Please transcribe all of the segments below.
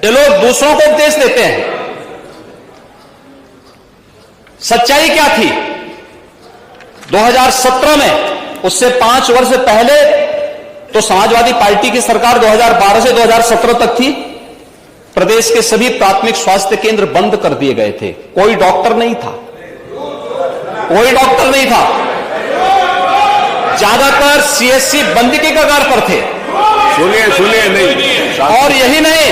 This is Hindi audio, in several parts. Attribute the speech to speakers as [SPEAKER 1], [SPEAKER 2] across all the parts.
[SPEAKER 1] ये लोग दूसरों को उपदेश देते हैं। सच्चाई क्या थी? 2017 में, उससे 5 वर्ष पहले तो समाजवादी पार्टी की सरकार 2012 से 2017 तक थी। प्रदेश के सभी प्राथमिक स्वास्थ्य केंद्र बंद कर दिए गए थे। कोई डॉक्टर नहीं था, कोई डॉक्टर नहीं था। ज्यादातर सीएससी बंद के कगार पर थे।
[SPEAKER 2] सुनिए नहीं।
[SPEAKER 1] और यही नहीं,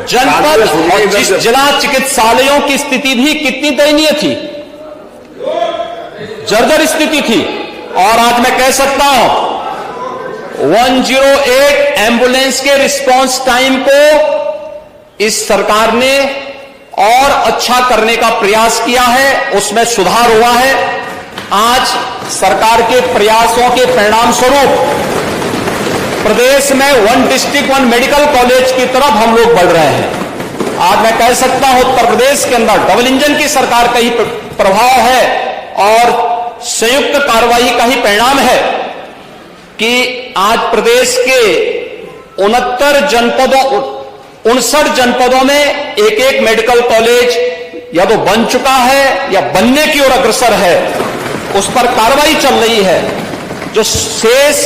[SPEAKER 1] जनपद और जिला चिकित्सालयों की स्थिति भी कितनी दयनीय थी, जर्जर स्थिति थी। और आज मैं कह सकता हूं 108 एम्बुलेंस के रिस्पांस टाइम को इस सरकार ने और अच्छा करने का प्रयास किया है, उसमें सुधार हुआ है। आज सरकार के प्रयासों के परिणाम स्वरूप प्रदेश में 1 डिस्ट्रिक्ट 1 मेडिकल कॉलेज की तरफ हम लोग बढ़ रहे हैं। आज मैं कह सकता हूं उत्तर प्रदेश के अंदर डबल इंजन की सरकार का ही प्रभाव है और संयुक्त कार्रवाई का ही परिणाम है कि आज प्रदेश के 59 जनपदों में एक मेडिकल कॉलेज या तो बन चुका है या बनने की ओर अग्रसर है, उस पर कार्रवाई चल रही है। जो शेष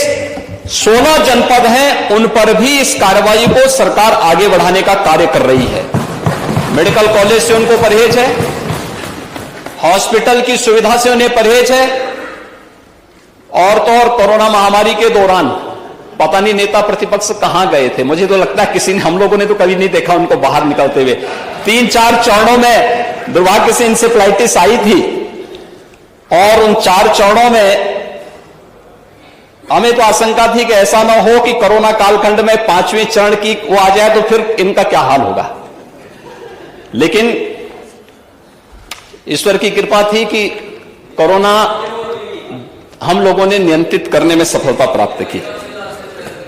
[SPEAKER 1] 16 जनपद हैं उन पर भी इस कार्रवाई को सरकार आगे बढ़ाने का कार्य कर रही है। मेडिकल कॉलेज से उनको परहेज है, हॉस्पिटल की सुविधा से उन्हें परहेज है। और तो और कोरोना महामारी के दौरान पता नहीं नेता प्रतिपक्ष कहां गए थे, मुझे तो लगता है किसी ने, हम लोगों ने तो कभी नहीं देखा उनको बाहर निकलते हुए। 3-4 चरणों में दुर्भाग्य से इंसेफ्लाइटिस आई थी और उन 4 चरणों में हमें तो आशंका थी कि ऐसा ना हो कि कोरोना कालखंड में 5वें चरण की वो आ जाए तो फिर इनका क्या हाल होगा। लेकिन ईश्वर की कृपा थी कि कोरोना हम लोगों ने नियंत्रित करने में सफलता प्राप्त की।